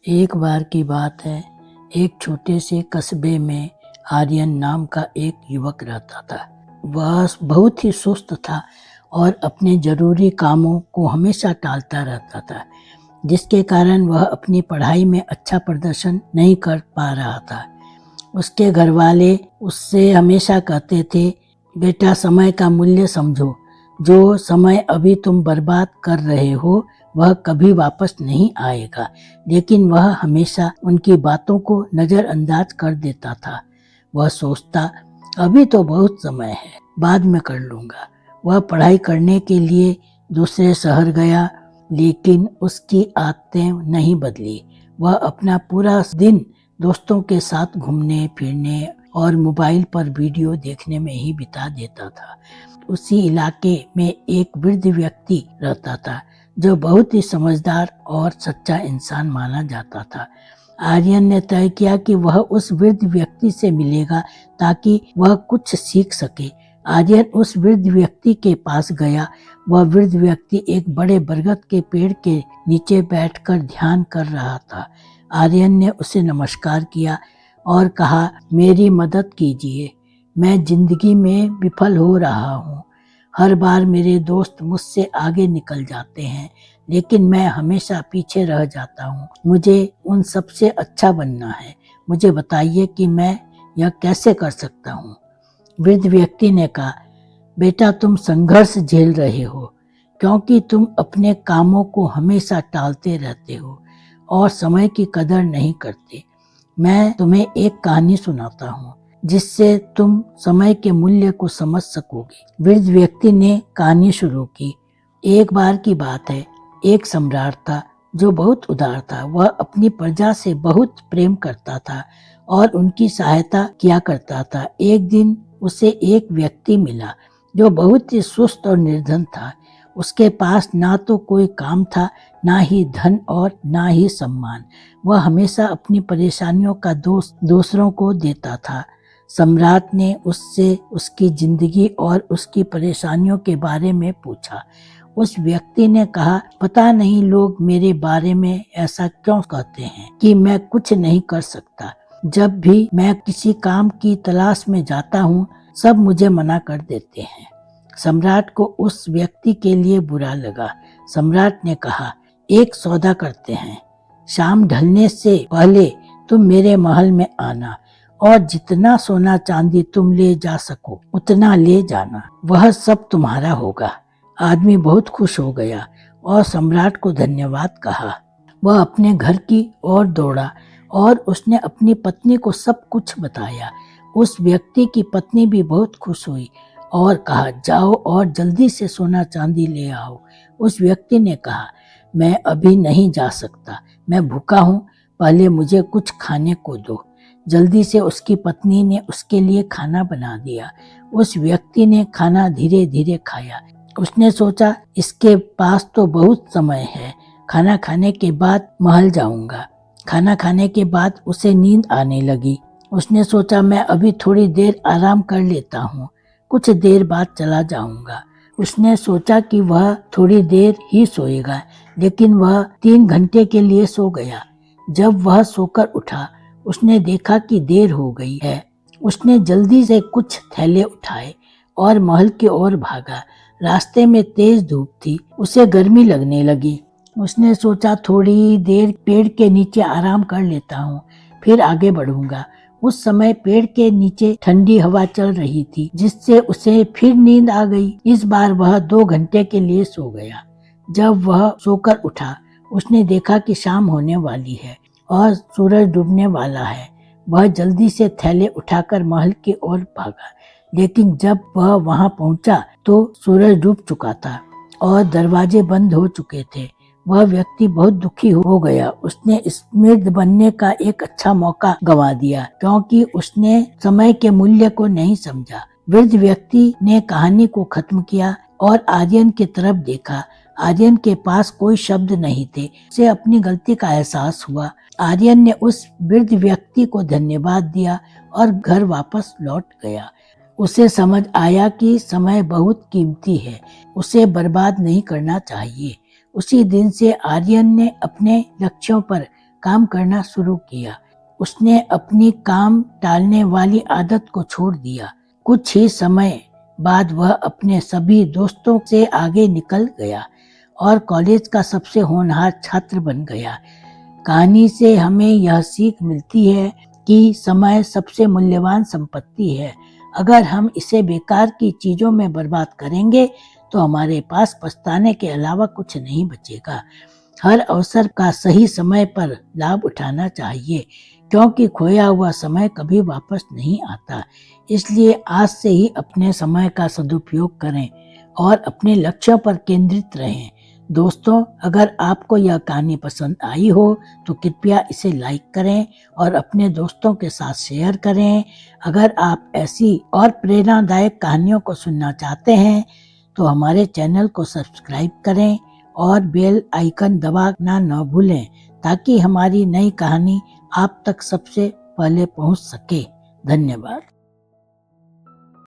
एक बार की बात है, एक छोटे से कस्बे में आर्यन नाम का एक युवक रहता था। वह बहुत ही सुस्त था और अपने जरूरी कामों को हमेशा टालता रहता था, जिसके कारण वह अपनी पढ़ाई में अच्छा प्रदर्शन नहीं कर पा रहा था। उसके घर वाले उससे हमेशा कहते थे, बेटा समय का मूल्य समझो, जो समय अभी तुम बर्बाद कर रहे हो वह कभी वापस नहीं आएगा। लेकिन वह हमेशा उनकी बातों को नज़रअंदाज कर देता था। वह सोचता, अभी तो बहुत समय है, बाद में कर लूँगा। वह पढ़ाई करने के लिए दूसरे शहर गया, लेकिन उसकी आदतें नहीं बदली। वह अपना पूरा दिन दोस्तों के साथ घूमने फिरने और मोबाइल पर वीडियो देखने में ही बिता देता था। उसी इलाके में एक वृद्ध व्यक्ति रहता था, जो बहुत ही समझदार और सच्चा इंसान माना जाता था। आर्यन ने तय किया कि वह उस वृद्ध व्यक्ति से मिलेगा ताकि वह कुछ सीख सके। आर्यन उस वृद्ध व्यक्ति के पास गया। वह वृद्ध व्यक्ति एक बड़े बरगद के पेड़ के नीचे बैठकर ध्यान कर रहा था। आर्यन ने उसे नमस्कार किया और कहा, मेरी मदद कीजिए, मैं जिंदगी में विफल हो रहा हूँ। हर बार मेरे दोस्त मुझसे आगे निकल जाते हैं, लेकिन मैं हमेशा पीछे रह जाता हूँ। मुझे उन सबसे अच्छा बनना है। मुझे बताइए कि मैं यह कैसे कर सकता हूँ। वृद्ध व्यक्ति ने कहा, बेटा तुम संघर्ष झेल रहे हो, क्योंकि तुम अपने कामों को हमेशा टालते रहते हो और समय की कदर नहीं करते। मैं तुम्हें एक कहानी सुनाता हूँ, जिससे तुम समय के मूल्य को समझ सकोगे। वृद्ध व्यक्ति ने कहानी शुरू की। एक बार की बात है, एक सम्राट था जो बहुत उदार था। वह अपनी प्रजा से बहुत प्रेम करता था और उनकी सहायता किया करता था। एक दिन उसे एक व्यक्ति मिला जो बहुत ही सुस्त और निर्धन था। उसके पास ना तो कोई काम था, ना ही धन और ना ही सम्मान। वह हमेशा अपनी परेशानियों का दोष दूसरों को देता था। सम्राट ने उससे उसकी जिंदगी और उसकी परेशानियों के बारे में पूछा। उस व्यक्ति ने कहा, पता नहीं लोग मेरे बारे में ऐसा क्यों कहते हैं कि मैं कुछ नहीं कर सकता। जब भी मैं किसी काम की तलाश में जाता हूँ, सब मुझे मना कर देते हैं। सम्राट को उस व्यक्ति के लिए बुरा लगा। सम्राट ने कहा, एक सौदा करते हैं। शाम ढलने से पहले तुम मेरे महल में आना और जितना सोना चांदी तुम ले जा सको उतना ले जाना। वह सब तुम्हारा होगा। आदमी बहुत खुश हो गया और सम्राट को धन्यवाद कहा। वह अपने घर की ओर दौड़ा और उसने अपनी पत्नी को सब कुछ बताया। उस व्यक्ति की पत्नी भी बहुत खुश हुई और कहा, जाओ और जल्दी से सोना चांदी ले आओ। उस व्यक्ति ने कहा, मैं अभी नहीं जा सकता, मैं भूखा हूँ, पहले मुझे कुछ खाने को दो। जल्दी से उसकी पत्नी ने उसके लिए खाना बना दिया। उस व्यक्ति ने खाना धीरे धीरे खाया। उसने सोचा, इसके पास तो बहुत समय है, खाना खाने के बाद महल जाऊंगा। खाना खाने के बाद उसे नींद आने लगी। उसने सोचा, मैं अभी थोड़ी देर आराम कर लेता हूँ, कुछ देर बाद चला जाऊंगा। उसने सोचा कि वह थोड़ी देर ही सोएगा, लेकिन वह 3 घंटे के लिए सो गया। जब वह सोकर उठा, उसने देखा कि देर हो गई है। उसने जल्दी से कुछ थैले उठाए और महल की ओर भागा। रास्ते में तेज धूप थी, उसे गर्मी लगने लगी। उसने सोचा, थोड़ी देर पेड़ के नीचे आराम कर लेता हूँ, फिर आगे बढ़ूंगा। उस समय पेड़ के नीचे ठंडी हवा चल रही थी, जिससे उसे फिर नींद आ गई। इस बार वह 2 घंटे के लिए सो गया। जब वह सोकर उठा, उसने देखा कि शाम होने वाली है और सूरज डूबने वाला है। वह जल्दी से थैले उठाकर महल की ओर भागा, लेकिन जब वह वहां पहुंचा तो सूरज डूब चुका था और दरवाजे बंद हो चुके थे। वह व्यक्ति बहुत दुखी हो गया। उसने समृद्ध बनने का एक अच्छा मौका गंवा दिया, क्योंकि उसने समय के मूल्य को नहीं समझा। वृद्ध व्यक्ति ने कहानी को खत्म किया और आर्यन की तरफ देखा। आर्यन के पास कोई शब्द नहीं थे। उसे अपनी गलती का एहसास हुआ। आर्यन ने उस वृद्ध व्यक्ति को धन्यवाद दिया और घर वापस लौट गया। उसे समझ आया कि समय बहुत कीमती है, उसे बर्बाद नहीं करना चाहिए। उसी दिन से आर्यन ने अपने लक्ष्यों पर काम करना शुरू किया। उसने अपनी काम टालने वाली आदत को छोड़ दिया। कुछ ही समय बाद वह अपने सभी दोस्तों से आगे निकल गया और कॉलेज का सबसे होनहार छात्र बन गया। कहानी से हमें यह सीख मिलती है कि समय सबसे मूल्यवान संपत्ति है। अगर हम इसे बेकार की चीजों में बर्बाद करेंगे तो हमारे पास पछताने के अलावा कुछ नहीं बचेगा। हर अवसर का सही समय पर लाभ उठाना चाहिए, क्योंकि खोया हुआ समय कभी वापस नहीं आता। इसलिए आज से ही अपने समय का सदुपयोग करें और अपने लक्ष्यों पर केंद्रित रहें। दोस्तों, अगर आपको यह कहानी पसंद आई हो तो कृपया इसे लाइक करें और अपने दोस्तों के साथ शेयर करें। अगर आप ऐसी और प्रेरणादायक कहानियों को सुनना चाहते हैं तो हमारे चैनल को सब्सक्राइब करें और बेल आइकन दबाना न भूलें, ताकि हमारी नई कहानी आप तक सबसे पहले पहुंच सके। धन्यवाद।